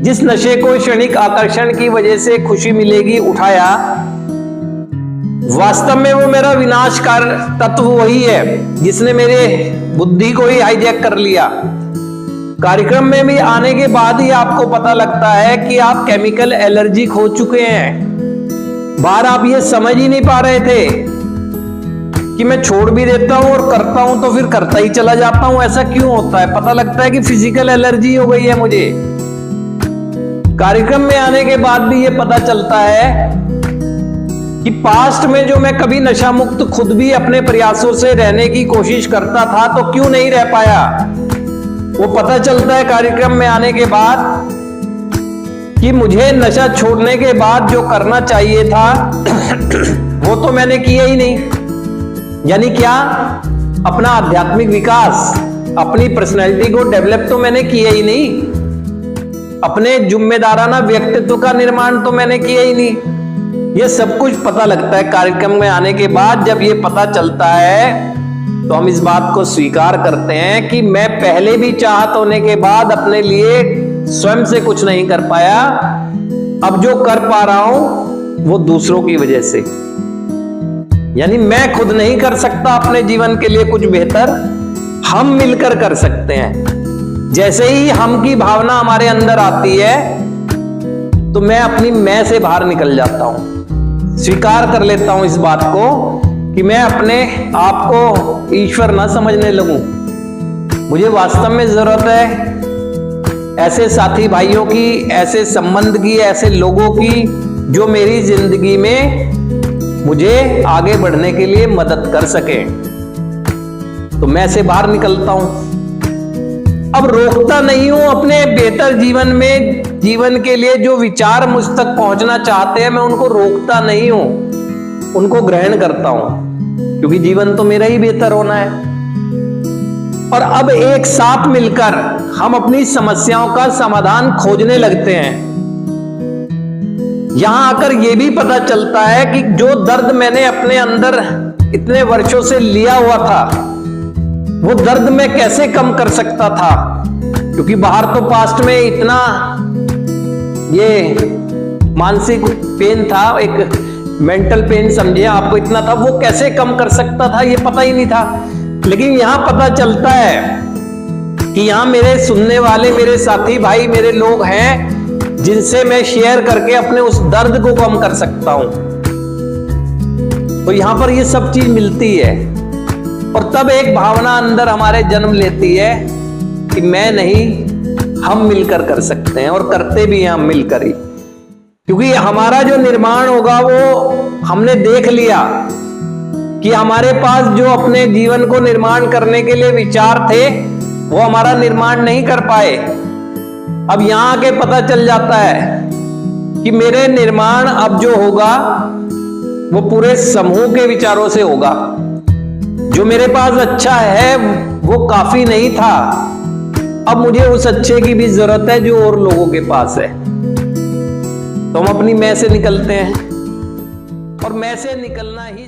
जिस नशे को क्षणिक आकर्षण की वजह से खुशी मिलेगी उठाया, वास्तव में वो मेरा विनाशकार तत्व वही है जिसने मेरे बुद्धि को ही हाईजैक कर लिया। कार्यक्रम में भी आने के बाद ही आपको पता लगता है कि आप केमिकल एलर्जिक हो चुके हैं। बाहर आप ये समझ ही नहीं पा रहे थे कि मैं छोड़ भी देता हूं और करता हूं तो फिर करता ही चला जाता हूं। ऐसा क्यों होता है? पता लगता है कि फिजिकल एलर्जी हो गई है मुझे। कार्यक्रम में आने के बाद भी ये पता चलता है कि पास्ट में जो मैं कभी नशा मुक्त खुद भी अपने प्रयासों से रहने की कोशिश करता था तो क्यों नहीं रह पाया, वो पता चलता है कार्यक्रम में आने के बाद कि मुझे नशा छोड़ने के बाद जो करना चाहिए था वो तो मैंने किया ही नहीं। यानी क्या? अपना आध्यात्मिक विकास, अपनी पर्सनैलिटी को डेवलप तो मैंने किया ही नहीं, अपने जिम्मेदाराना व्यक्तित्व का निर्माण तो मैंने किया ही नहीं। ये सब कुछ पता लगता है कार्यक्रम में आने के बाद। जब ये पता चलता है तो हम इस बात को स्वीकार करते हैं कि मैं पहले भी चाहत होने के बाद अपने लिए स्वयं से कुछ नहीं कर पाया। अब जो कर पा रहा हूं वो दूसरों की वजह से, यानी मैं खुद नहीं कर सकता अपने जीवन के लिए कुछ बेहतर, हम मिलकर कर सकते हैं। जैसे ही हम की भावना हमारे अंदर आती है तो मैं अपनी मैं से बाहर निकल जाता हूं, स्वीकार कर लेता हूं इस बात को कि मैं अपने आप को ईश्वर ना समझने लगूं। मुझे वास्तव में जरूरत है ऐसे साथी भाइयों की, ऐसे संबंध की, ऐसे लोगों की जो मेरी जिंदगी में मुझे आगे बढ़ने के लिए मदद कर सके। तो मैं से बाहर निकलता हूं। अब रोकता नहीं हूं अपने बेहतर जीवन में, जीवन के लिए जो विचार मुझ तक पहुंचना चाहते हैं मैं उनको रोकता नहीं हूं, उनको ग्रहण करता हूं, क्योंकि जीवन तो मेरा ही बेहतर होना है। और अब एक साथ मिलकर हम अपनी समस्याओं का समाधान खोजने लगते हैं। यहां आकर यह भी पता चलता है कि जो दर्द मैंने अपने अंदर इतने वर्षों से लिया हुआ था वो दर्द मैं कैसे कम कर सकता था, क्योंकि बाहर तो पास्ट में इतना ये मानसिक पेन था, एक मेंटल पेन समझिए आपको, इतना था, वो कैसे कम कर सकता था ये पता ही नहीं था। लेकिन यहां पता चलता है कि यहां मेरे सुनने वाले, मेरे साथी भाई, मेरे लोग हैं जिनसे मैं शेयर करके अपने उस दर्द को कम कर सकता हूं। तो यहां पर ये सब चीज मिलती है और तब एक भावना अंदर हमारे जन्म लेती है कि मैं नहीं, हम मिलकर कर सकते हैं, और करते भी हैं हम मिलकर ही। क्योंकि हमारा जो निर्माण होगा वो हमने देख लिया कि हमारे पास जो अपने जीवन को निर्माण करने के लिए विचार थे वो हमारा निर्माण नहीं कर पाए। अब यहां आके पता चल जाता है कि मेरे निर्माण अब जो होगा वो पूरे समूह के विचारों से होगा। जो मेरे पास अच्छा है वो काफी नहीं था, अब मुझे उस अच्छे की भी जरूरत है जो और लोगों के पास है। तो हम अपनी मैं से निकलते हैं और मैं से निकलना ही